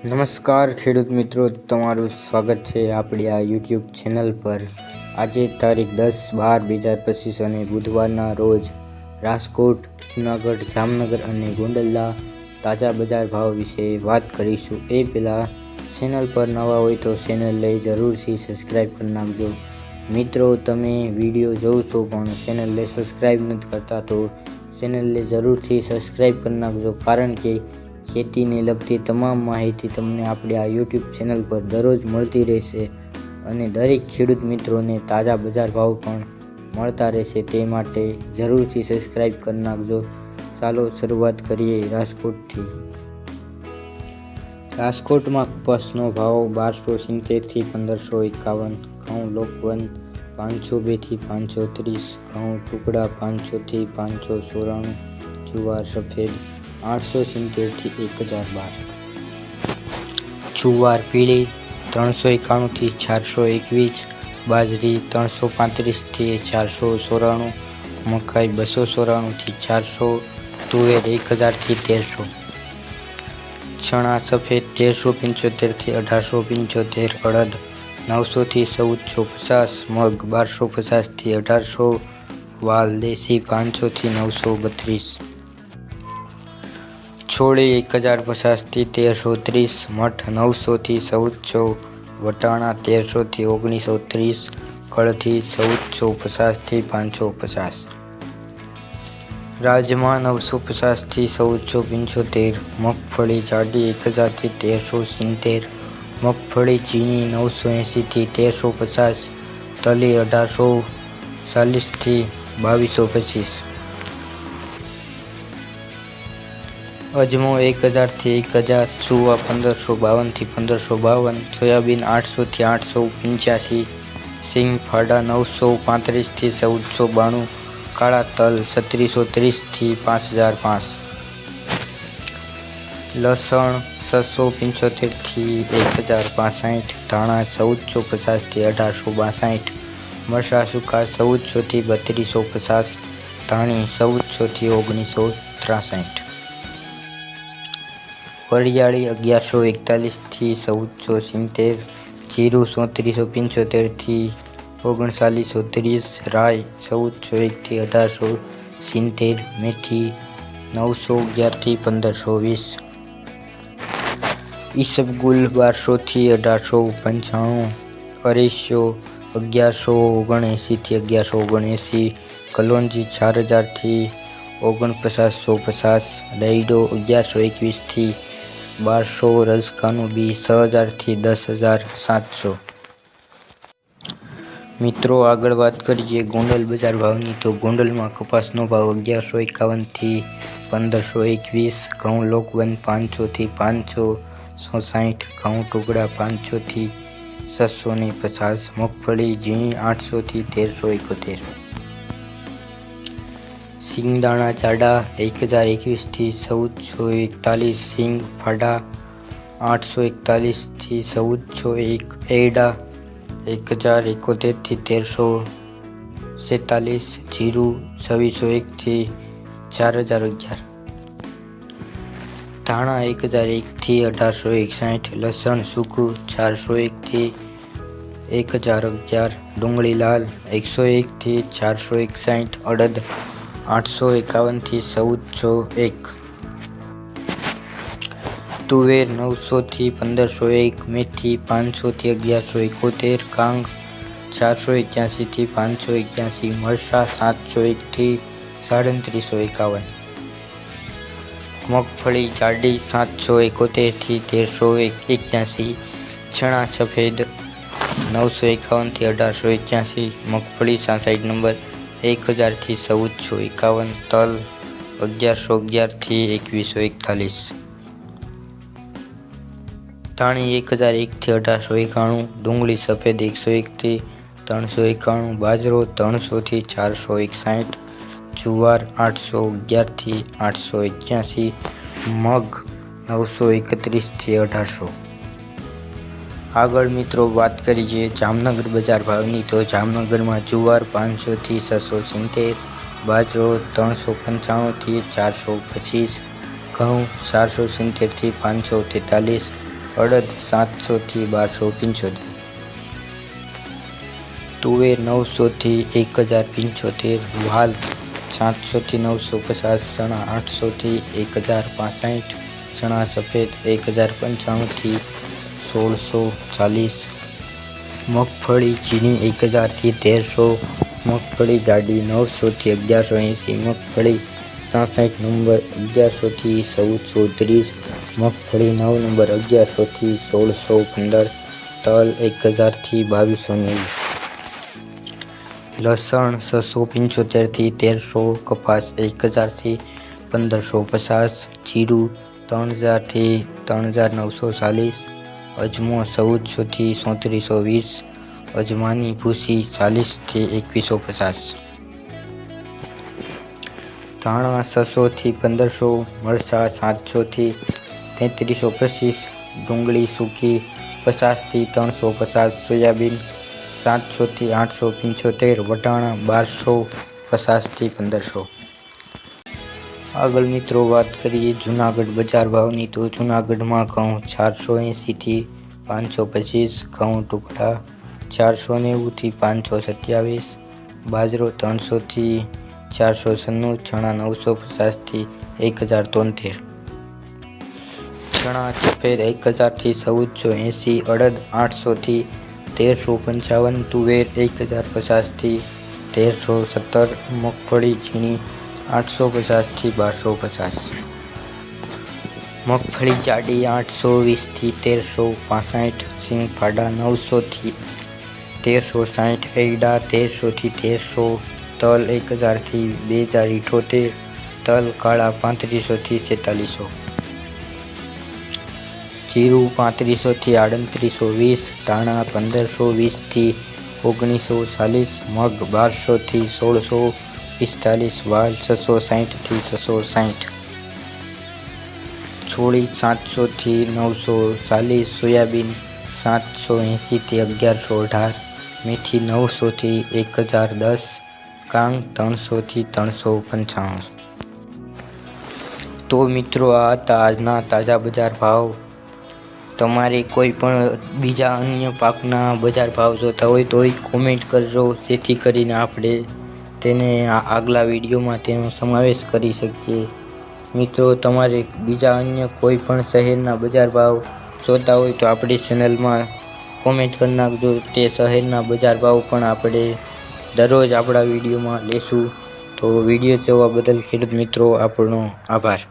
નમસ્કાર ખેડૂત મિત્રો, તમારું સ્વાગત છે આપણી આ યુટ્યુબ ચેનલ પર। આજે તારીખ 10/12/2025 અને બુધવારના રોજ રાજકોટ, જૂનાગઢ, જામનગર અને ગોંડલના તાજા બજાર ભાવ વિશે વાત કરીશું। એ પહેલાં ચેનલ પર નવા હોય તો ચેનલને જરૂરથી સબસ્ક્રાઈબ કરી નાખજો। મિત્રો, તમે વિડીયો જોવો છો પણ ચેનલને સબસ્ક્રાઈબ નથી કરતા તો ચેનલને જરૂરથી સબસ્ક્રાઈબ કરી નાખજો, કારણ કે ખેતીને લગતી તમામ માહિતી તમને આપણે આ યુટ્યુબ ચેનલ પર દરરોજ મળતી રહેશે અને દરેક ખેડૂત મિત્રોને તાજા બજાર ભાવ પણ મળતા રહેશે, તે માટે જરૂરથી સબસ્ક્રાઈબ કરી નાખજો। ચાલો શરૂઆત કરીએ રાજકોટથી। રાજકોટમાં કપાસનો ભાવ 1270 થી 1551, ઘઉં લોકવન 502 થી 530, ઘઉં ટુકડા 500 થી 594, જુવાર સફેદ 870 થી 1012, જુવાર પીળી 391 થી 421, બાજરી 335 થી 494, મકાઈ 294 થી 400, તુવેર 1000 થી 1300, ચણા સફેદ 1375 થી 1875, અડદ 900 થી 1450, મગ 1250 થી 1800, વાલ દેશી 500 થી 932, છોળી 1050 થી 1330, મઠ 900 થી 1400, વટાણા 1300 થી 1930, કળથી 1450 થી 550, રાજમા 950 થી 1475, મગફળી જાડી 1000 થી 1370, મગફળી ઝીણી 980 થી 1350, તલી 1840 થી 2225, અજમો 1000 થી 1000, સુવા 1552 થી 1552, સોયાબીન 800 થી 885, સિંગ ફાડા 935 થી 1492, કાળા તલ 3630 થી 5005, લસણ 675 થી 1065, ધાણા 1450 થી 1862, મરચાં સૂકા 1400 થી 3250, ધાણી 1400 થી 1963, વરિયાળી 1141 થી 1470, જીરું 3475 થી 3930, રાઈ 1401 થી 1870, મેથી 911 થી 1520, ઈસબગુલ 1200 થી 1895, અરીસો 1179 થી 1179, કલોંજી 4000 થી 4950, દહીડો 1121 થી 1200, રજકાનું બી 6000 થી 10700। મિત્રો, આગળ વાત કરીએ ગોંડલ બજાર ભાવની તો ગોંડલમાં કપાસનો ભાવ 1151 થી 1521, ઘઉં લોકવન 500 થી 560, ઘઉં ટુકડા 500 થી 650, મગફળી ઝીણી 800 થી 1371, સિંગદાણા જાડા 1021 થી 1441, સિંગ ફાડા 841 થી 1401, એરડા 1071 થી 1346, જીરું 2601 થી 4011, ધાણા 1001 થી 1861, લસણ સૂકું 401 થી 1011, ડુંગળી લાલ 101 થી 461, અડદ 851 થી 1401, તુવેર 900 થી 1501, મેથી 500 થી 1171, કાંગ 481 થી 581, મરચાં 701 થી 3751, મગફળી જાડી 771 થી 1381, ચણા સફેદ 951 થી 1881, મગફળી 66 નંબર 1000 થી 1451, તલ 1111 થી 2141, ધાણી 1001 થી 1891, ડુંગળી સફેદ 101 થી 391, બાજરો 300 થી 461, જુવાર 811 થી 881, મગ 931 થી 1800। આગળ મિત્રો વાત કરીએ જામનગર બજાર ભાવની તો જામનગરમાં જુવાર 500 થી 670, બાજરો 395 થી 425, ઘઉં 470 થી 543, અડદ 700 થી 1275, તુવેર 900 થી 1075, વાલ 700 થી 950, ચણા 800 થી 1065, ચણા સફેદ 1095 થી 1640, મગફળી ઝીણી 1000 થી 1300, મગફળી જાડી 900 થી 1180, મગફળી 66 નંબર 1100 થી 1430, મગફળી 9 નંબર 1100 થી 1615, તલ 1000 થી 2290, લસણ 675 થી 1300, કપાસ 1000 થી 1550, જીરું 3000 થી 3940, અજમો 1400 થી 3420, અજમાની ભૂસી 40 થી 2150, ધાણા 600 થી 1500, મરચાં 700 થી 3325, ડુંગળી સૂકી 50 થી 350, સોયાબીન 700 થી 875, વટાણા 1250 થી 1500। આગળ મિત્રો વાત કરીએ જૂનાગઢ બજાર ભાવની, તો જૂનાગઢમાં ઘઉં 480 થી 525, ઘઉં ટુકડા 490 થી 527, બાજરો 300 થી 496, ચણા 950 થી 1073, ચણા સફેદ 1000 થી 1480, અડદ 800 થી 1355, તુવેર 1050 થી 1317, મગફળી ઝીણી 850 થી 1250, મગફળી જાડી 820 થી 1365, સિંગફાડા 900 થી 1360, એરડા 1300 થી 1300, તલ 1000 થી 2078, તલ કાળા 3500 થી 4600, જીરું 3500 થી 3820, ધાણા 1520 થી 1940, મગ 1200 થી 1645, વાલ 660 થી 660, છોળી 700 થી 940, સોયાબીન 780 થી 1118, મેથી 900 થી 1010, કાંગ 300 થી 395। તો મિત્રો આ હતા આજના તાજા બજાર ભાવ। તમારે કોઈ પણ બીજા અન્ય પાકના બજાર ભાવ જોતા હોય તો કોમેન્ટ કરજો, જેથી કરીને આપણે તેને આગલા વિડીયોમાં તેનો સમાવેશ કરી શકીએ। મિત્રો તમારે બીજા અન્ય કોઈ પણ શહેરના બજાર ભાવ જોતા હોય તો આપણી ચેનલમાં કોમેન્ટ કરી નાખજો, તે શહેરના બજાર ભાવ પણ આપણે દરરોજ આપણા વિડીયોમાં લેશું। તો વિડીયો જોવા બદલ ખેડૂત મિત્રો આપણો આભાર।